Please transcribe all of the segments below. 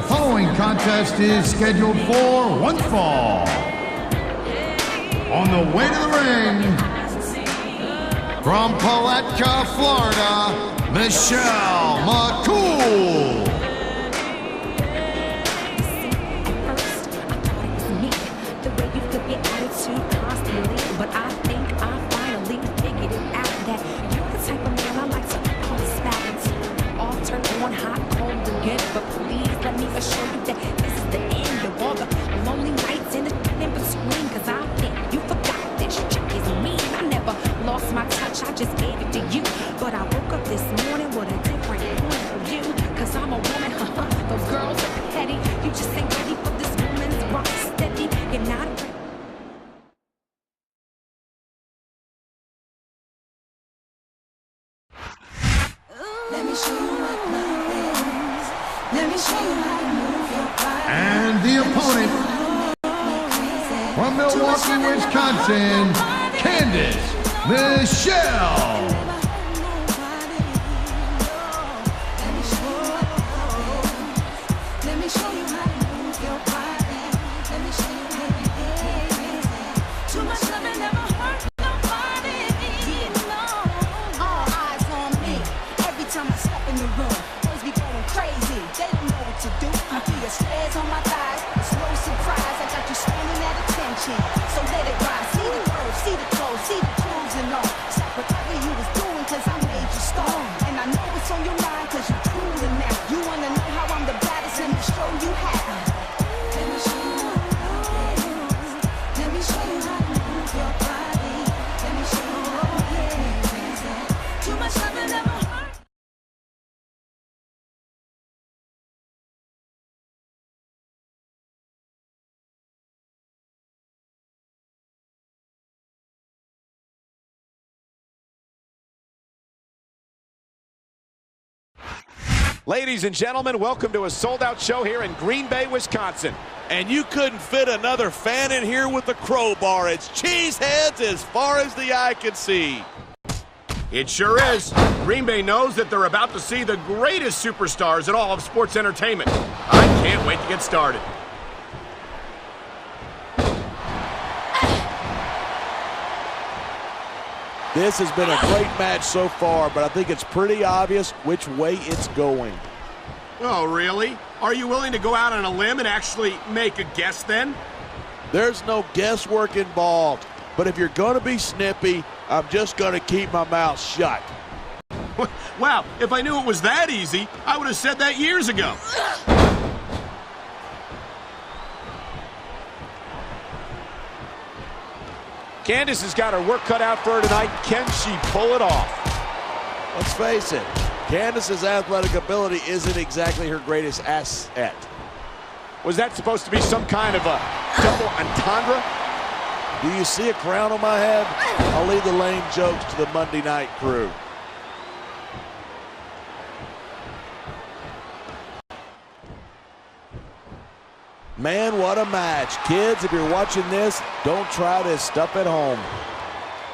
The following contest is scheduled for one fall. On the way to the ring, from Palatka, Florida, Michelle McCool. But I think I finally figured it out that you're the type of man I like to call spats. All turn on hot, cold again. But please let me assure you that this is the end of all the lonely nights in between. Cause I think you forgot this chick is mean. I never lost my touch, I just gave it to you. But I woke up this morning with a different point of view. Cause I'm a woman, those girls are petty. You just ain't ready for this woman's rock steady. You're not ready. And the opponent, from Milwaukee, Wisconsin, Candice, Michelle. Stairs on my thighs, it's no surprise. I got you screaming at attention. So let it rise. See the curves, see the clothes, see the cruise and all. Stop whatever you was doing, cause I made you star. And I know it's on your mind, cause you're cooling now. You wanna know how I'm the baddest, let me show you how. Let me show you how to move. Let me show you how to move your body. Let me show you how to get too much love and never hurt. Ladies and gentlemen, welcome to a sold-out show here in Green Bay, Wisconsin. And you couldn't fit another fan in here with a crowbar. It's cheeseheads as far as the eye can see. It sure is. Green Bay knows that they're about to see the greatest superstars in all of sports entertainment. I can't wait to get started. This has been a great match so far, but I think it's pretty obvious which way it's going. Oh, really? Are you willing to go out on a limb and actually make a guess then? There's no guesswork involved, but if you're going to be snippy, I'm just going to keep my mouth shut. Wow, if I knew it was that easy, I would have said that years ago. Candice has got her work cut out for her tonight. Can she pull it off? Let's face it, Candice's athletic ability isn't exactly her greatest asset. Was that supposed to be some kind of a double entendre? Do you see a crown on my head? I'll leave the lame jokes to the Monday night crew. Man, what a match. Kids, if you're watching this, don't try this stuff at home.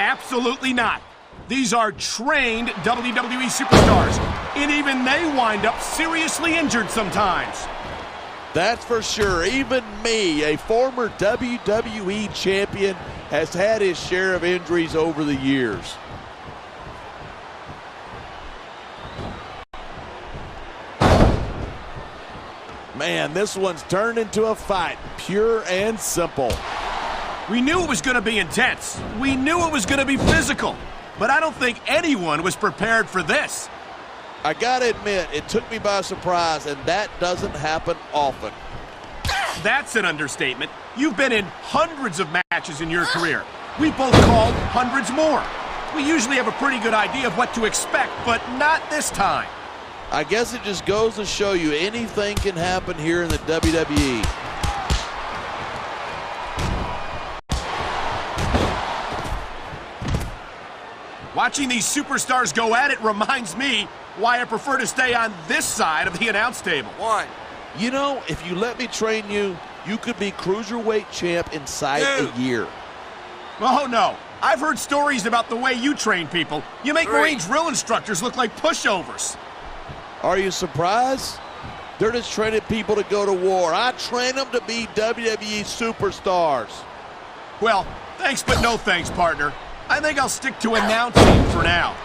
Absolutely not. These are trained WWE superstars, and even they wind up seriously injured sometimes. That's for sure. Even me, a former WWE champion, has had his share of injuries over the years. Man, this one's turned into a fight, pure and simple. We knew it was going to be intense. We knew it was going to be physical. But I don't think anyone was prepared for this. I gotta admit, it took me by surprise, and that doesn't happen often. That's an understatement. You've been in hundreds of matches in your career. We both called hundreds more. We usually have a pretty good idea of what to expect, but not this time. I guess it just goes to show you anything can happen here in the WWE. Watching these superstars go at it reminds me why I prefer to stay on this side of the announce table. Why? You know, if you let me train you, you could be cruiserweight champ inside a year. Oh, no. I've heard stories about the way you train people. You make Marine drill instructors look like pushovers. Are you surprised? They're just training people to go to war. I train them to be WWE superstars. Well, thanks but no thanks, partner. I think I'll stick to announcing for now.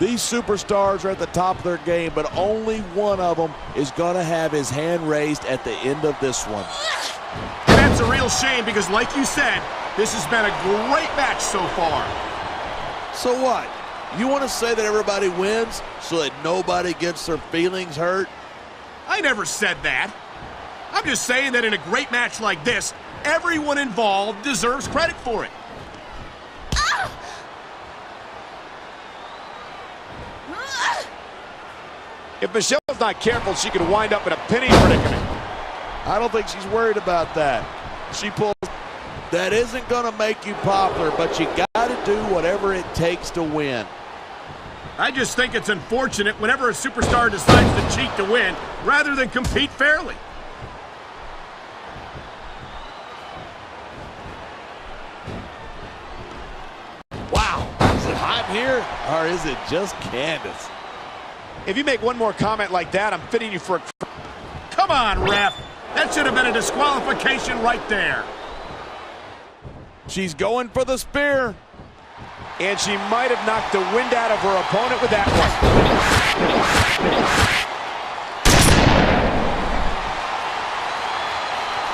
These superstars are at the top of their game, but only one of them is going to have his hand raised at the end of this one. And that's a real shame because, like you said, this has been a great match so far. So what? You want to say that everybody wins so that nobody gets their feelings hurt? I never said that. I'm just saying that in a great match like this, everyone involved deserves credit for it. If Michelle's not careful, she could wind up in a penny predicament. I don't think she's worried about that. She pulls. That isn't going to make you popular, but you got to do whatever it takes to win. I just think it's unfortunate whenever a superstar decides to cheat to win rather than compete fairly. Wow, is it hot here, or is it just Candice? If you make one more comment like that, I'm fitting you for a... Come on, ref. That should have been a disqualification right there. She's going for the spear. And she might have knocked the wind out of her opponent with that one.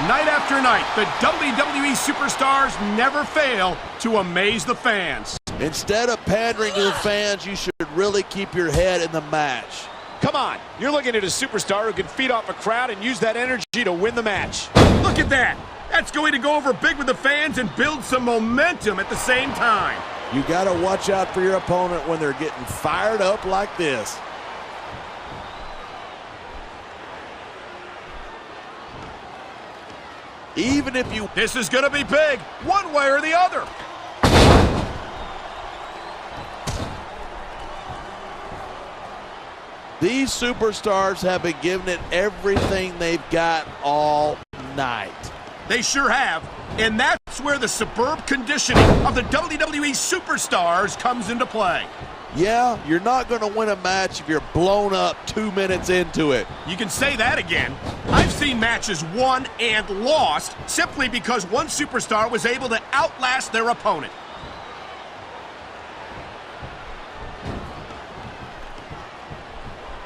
Night after night, the WWE superstars never fail to amaze the fans. Instead of pandering to the fans, you should really keep your head in the match. Come on, you're looking at a superstar who can feed off a crowd and use that energy to win the match. Look at that. That's going to go over big with the fans and build some momentum at the same time. You got to watch out for your opponent when they're getting fired up like this. Even if you... This is going to be big, one way or the other. These superstars have been giving it everything they've got all night. They sure have. And that's where the superb conditioning of the WWE superstars comes into play. Yeah, you're not going to win a match if you're blown up 2 minutes into it. You can say that again. I've seen matches won and lost simply because one superstar was able to outlast their opponent.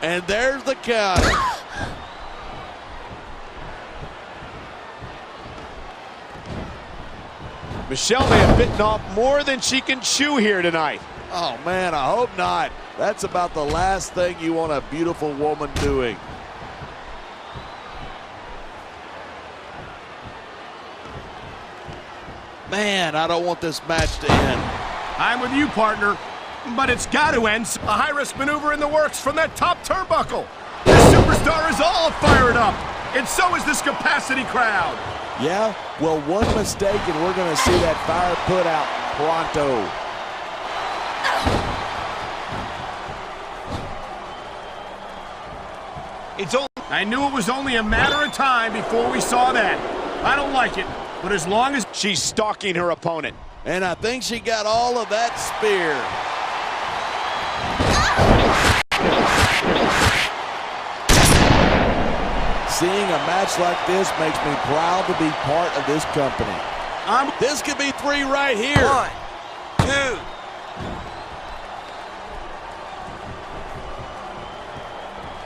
And there's the count. Michelle may have bitten off more than she can chew here tonight. Oh, man, I hope not. That's about the last thing you want a beautiful woman doing. Man, I don't want this match to end. I'm with you, partner. But it's got to end. A high-risk maneuver in the works from that top turnbuckle. The superstar is all fired up. And so is this capacity crowd. Yeah? Well, one mistake and we're going to see that fire put out pronto. I knew it was only a matter of time before we saw that. I don't like it, but as long as... She's stalking her opponent. And I think she got all of that spear. Seeing a match like this makes me proud to be part of this company. This could be 3 right here. 1, 2.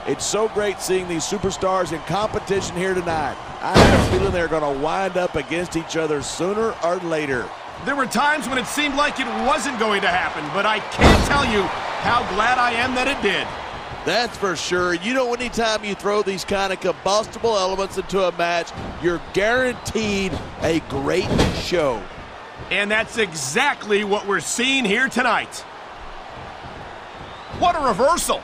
It's so great seeing these superstars in competition here tonight. I have a feeling they're going to wind up against each other sooner or later. There were times when it seemed like it wasn't going to happen, but I can't tell you how glad I am that it did. That's for sure. You know, anytime you throw these kind of combustible elements into a match, you're guaranteed a great show. And that's exactly what we're seeing here tonight. What a reversal.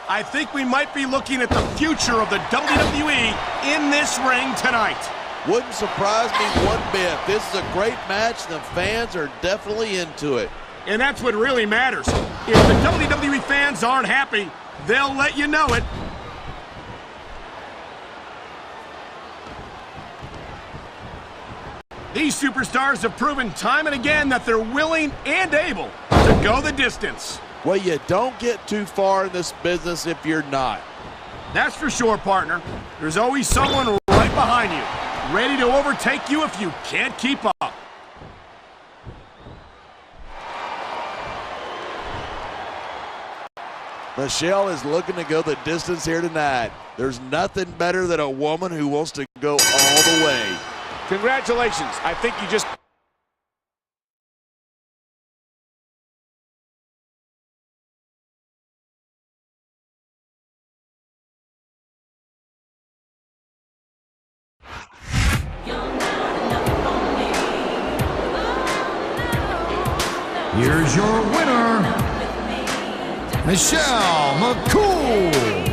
I think we might be looking at the future of the WWE in this ring tonight. Wouldn't surprise me one bit. This is a great match. The fans are definitely into it. And that's what really matters. If the WWE fans aren't happy, they'll let you know it. These superstars have proven time and again that they're willing and able to go the distance. Well, you don't get too far in this business if you're not. That's for sure, partner. There's always someone right behind you, ready to overtake you if you can't keep up. Michelle is looking to go the distance here tonight. There's nothing better than a woman who wants to go all the way. Congratulations. I think you just... Here's your winner, Michelle McCool.